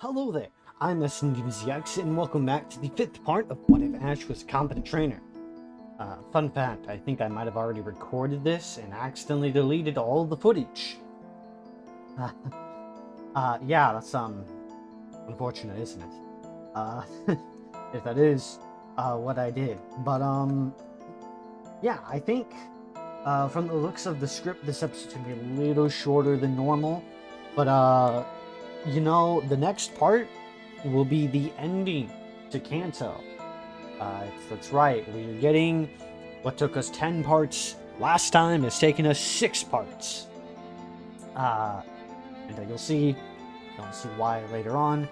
Hello there, I'm SMDBZX and welcome back to the 5th part of What If Ash Was a Competent Trainer. Fun fact, I think I might have already recorded this and accidentally deleted all the footage. Yeah, that's, unfortunate, isn't it? If that is, what I did. But, yeah, I think, from the looks of the script, this episode's gonna be a little shorter than normal. But, you know, the next part will be the ending to Kanto. That's right, we're getting what took us 10 parts last time has taken us 6 parts. And you'll see why later on.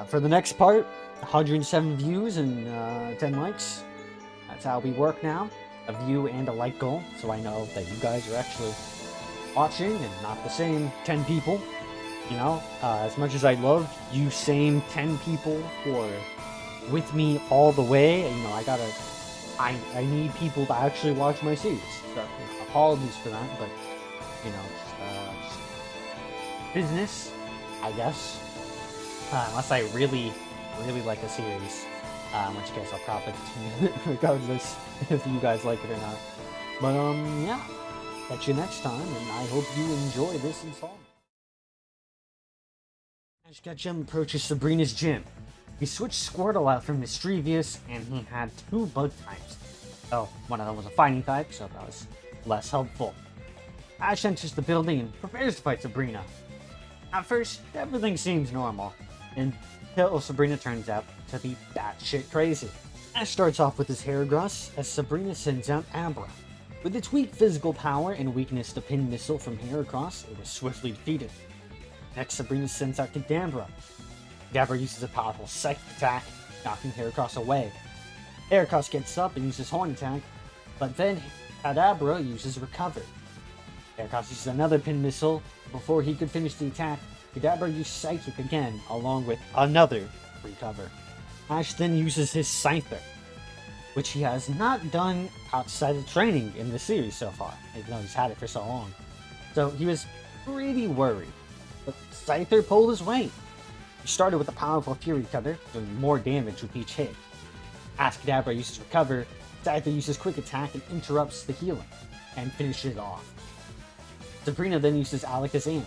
For the next part, 107 views and 10 likes. That's how we work now. A view and a like goal, so I know that you guys are actually watching and not the same 10 people. You know, as much as I love you same 10 people who are with me all the way, you know, I need people to actually watch my series. So, you know, apologies for that, but, you know, just business, I guess. Unless I really like a series, in which case I'll probably continue regardless if you guys like it or not. But, yeah, catch you next time, and I hope you enjoy this installment. KETCHUM approaches Sabrina's gym. He switched Squirtle out for Mischievous, and he had 2 bug types. Oh, one of them was a fighting type, so that was less helpful. Ash enters the building and prepares to fight Sabrina. At first, everything seems normal, until Sabrina turns out to be batshit crazy. Ash starts off with his hair grass as Sabrina sends out Abra. With its weak physical power and weakness to pin missile from Heracross, it was swiftly defeated. Next, Sabrina sends out Kadabra. Kadabra uses a powerful Psychic attack, knocking Heracross away. Heracross gets up and uses Horn attack, but then Kadabra uses Recover. Heracross uses another pin missile. Before he could finish the attack, Kadabra used Psychic again, along with another Recover. Ash then uses his Scyther, which he has not done outside of training in the series so far, even though he's had it for so long. So he was pretty worried. But Scyther pulled his weight. He started with a powerful Fury Cutter, doing more damage with each hit. As Kadabra uses Recover, Scyther uses Quick Attack and interrupts the healing, and finishes it off. Sabrina then uses Alakazam.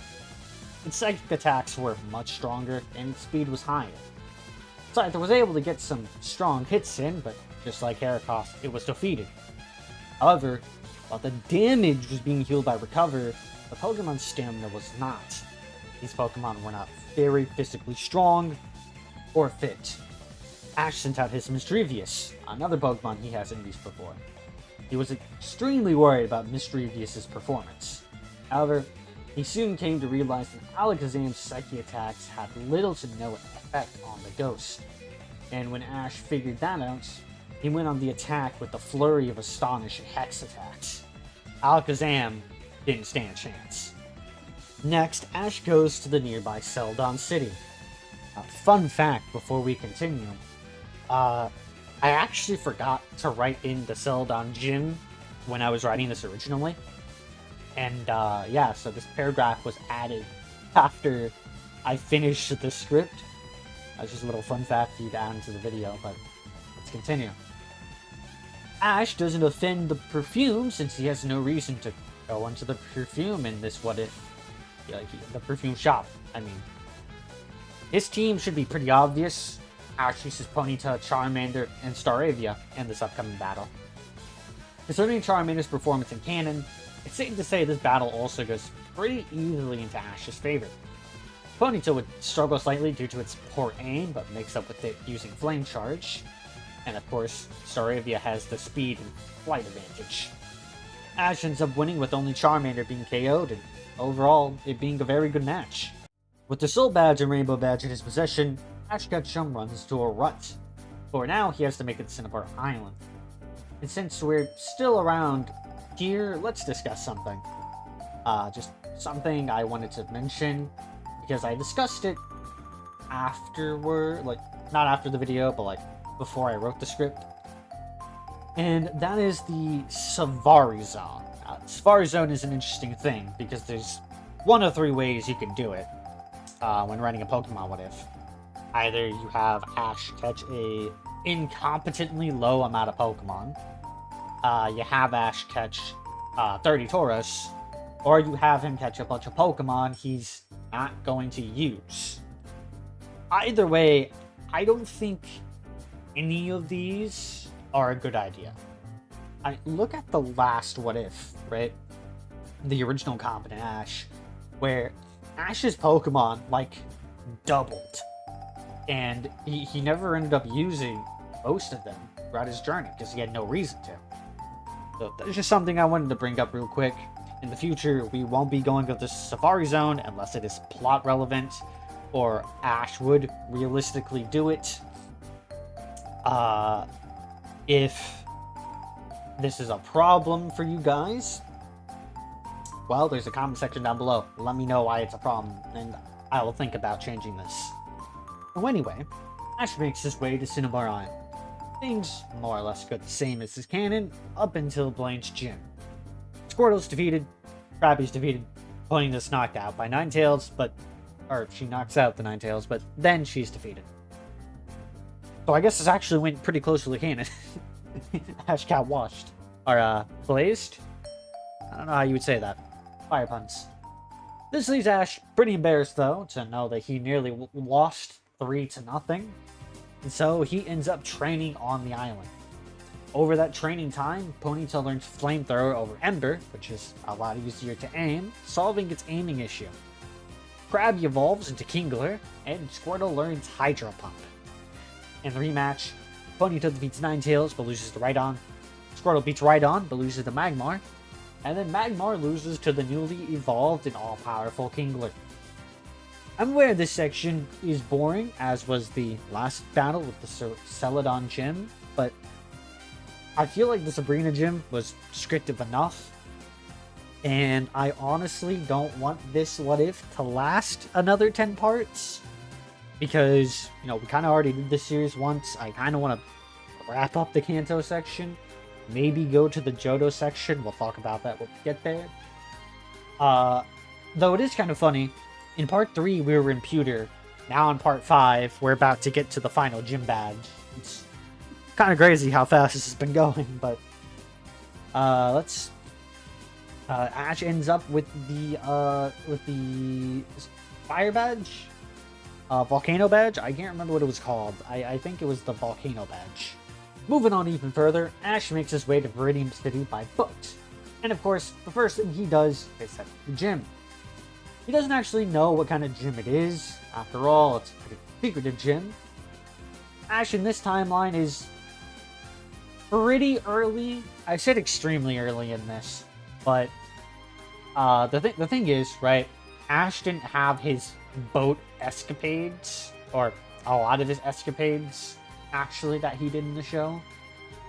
Its Psychic attacks were much stronger, and its speed was higher. Scyther was able to get some strong hits in, but just like Heracross, it was defeated. However, while the damage was being healed by Recover, the Pokemon's stamina was not. These Pokemon were not very physically strong or fit. Ash sent out his Mischievous, another Pokemon he hasn't used before. He was extremely worried about Mischievous's performance. However, he soon came to realize that Alakazam's Psychic attacks had little to no effect on the Ghost. And when Ash figured that out, he went on the attack with the flurry of Astonish Hex attacks. Alakazam didn't stand a chance. Next, Ash goes to the nearby Celadon City. Fun fact before we continue, I actually forgot to write in the Celadon gym when I was writing this originally. And yeah, so this paragraph was added after I finished the script. That's just a little fun fact for you to add into the video, but let's continue. Ash doesn't offend the perfume since he has no reason to go into the perfume in this what if. Like the perfume shop, I mean. His team should be pretty obvious. Ash uses Ponyta, Charmander, and Staravia in this upcoming battle. Considering Charmander's performance in canon, it's safe to say this battle also goes pretty easily into Ash's favor. Ponyta would struggle slightly due to its poor aim, but makes up with it using Flame Charge. And of course, Staravia has the speed and flight advantage. Ash ends up winning with only Charmander being KO'd, and overall, it being a very good match. With the Soul Badge and Rainbow Badge in his possession, Ash KETCHUM runs to a rut. For now, he has to make it to Cinnabar Island. And since we're still around here, let's discuss something. Just something I wanted to mention, because I discussed it afterward, like, not after the video, but like, before I wrote the script. And that is the Safari Zone. Safari Zone is an interesting thing, because there's 1 of 3 ways you can do it when writing a Pokemon What If. Either you have Ash catch a incompetently low amount of Pokemon, you have Ash catch 30 Tauros, or you have him catch a bunch of Pokemon he's not going to use. Either way, I don't think any of these are a good idea. Look at the last What If, right? The original Competent Ash, where Ash's Pokemon, like, doubled. And he never ended up using most of them throughout his journey, because he had no reason to. So that's just something I wanted to bring up real quick. In the future, we won't be going to the Safari Zone unless it is plot relevant, or Ash would realistically do it. If this is a problem for you guys, well, there's a comment section down below. Let me know why it's a problem, and I will think about changing this. So anyway, Ash makes his way to Cinnabar Island. Things more or less go the same as his canon, up until Blaine's gym. Squirtle's defeated, Krabby's defeated, Ponyta's knocked out by Ninetales, or she knocks out the Ninetales, but then she's defeated. So I guess this actually went pretty close to the canon. Ash got washed. Or, blazed? I don't know how you would say that. Fire puns. This leaves Ash pretty embarrassed, though, to know that he nearly lost 3-0. And so he ends up training on the island. Over that training time, Ponyta learns Flamethrower over Ember, which is a lot easier to aim, solving its aiming issue. Krabby evolves into Kingler, and Squirtle learns Hydro Pump. In the rematch, Ponyta defeats Ninetales but loses to Rhydon. Squirtle beats Rhydon but loses to Magmar. And then Magmar loses to the newly evolved and all-powerful Kingler. I'm aware this section is boring, as was the last battle with the Celadon gym, but I feel like the Sabrina gym was descriptive enough, and I honestly don't want this What If to last another 10 parts, because, you know, we kind of already did this series once. I kind of want to wrap up the Kanto section, maybe go to the Johto section. We'll talk about that when we get there. Though it is kind of funny, in part 3 we were in Pewter, now in part 5 we're about to get to the final gym badge. It's kind of crazy how fast this has been going, but Ash ends up with the fire badge, volcano badge. I can't remember what it was called. I think it was the volcano badge. Moving on even further, Ash makes his way to Viridian City by foot, and of course the first thing he does is set up the gym. He doesn't actually know what kind of gym it is. After all, it's a pretty secretive gym. Ash in this timeline is pretty early. I said extremely early in this, but the thing is, right, Ash didn't have his boat escapades, or a lot of his escapades, actually, that he did in the show.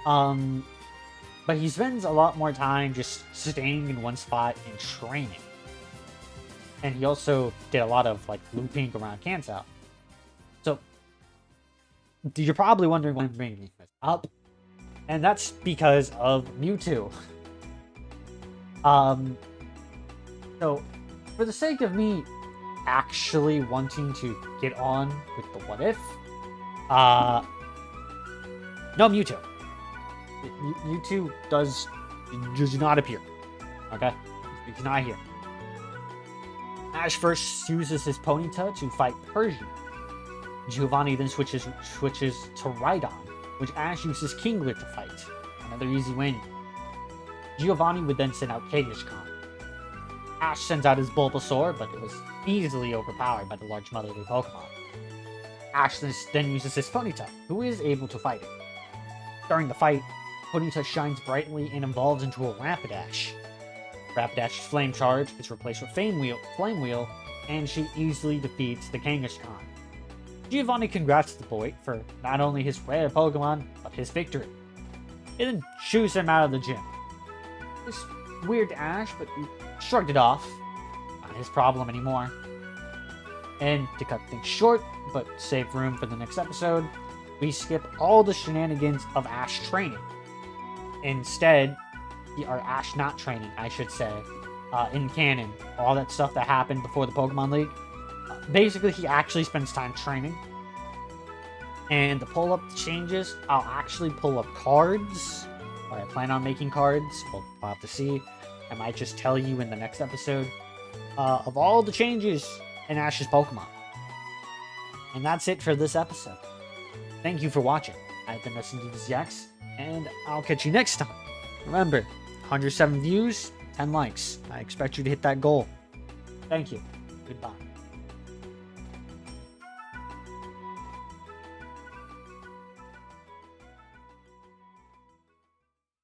But he spends a lot more time just staying in one spot and training. And he also did a lot of, like, looping around Kanto. So, you're probably wondering why I'm bringing this up. And that's because of Mewtwo. So, for the sake of me actually wanting to get on with the What If, no Mewtwo. Mewtwo does not appear. Okay? He's not here. Ash first uses his Ponyta to fight Persian. Giovanni then switches to Rhydon, which Ash uses Kingler to fight. Another easy win. Giovanni would then send out Kangaskhan. Ash sends out his Bulbasaur, but it was easily overpowered by the large motherly Pokemon. Ash then uses his Ponyta, who is able to fight it. During the fight, Ponyta shines brightly and evolves into a Rapidash. Rapidash's Flame Charge is replaced with Flame Wheel, and she easily defeats the Kangaskhan. Giovanni congrats the boy for not only his rare Pokemon, but his victory. He then shoos him out of the gym. It's weird to Ash, but he shrugged it off. Not his problem anymore. And to cut things short, but save room for the next episode, we skip all the shenanigans of Ash training. Instead, or Ash not training, I should say, in canon, all that stuff that happened before the Pokemon League. Basically, he actually spends time training. And to pull up the changes, I'll actually pull up cards. Or I plan on making cards. We'll have to see. I might just tell you in the next episode of all the changes in Ash's Pokemon. And that's it for this episode. Thank you for watching. I've been SMDBZX, and I'll catch you next time. Remember, 107 views, 10 likes. I expect you to hit that goal. Thank you. Goodbye.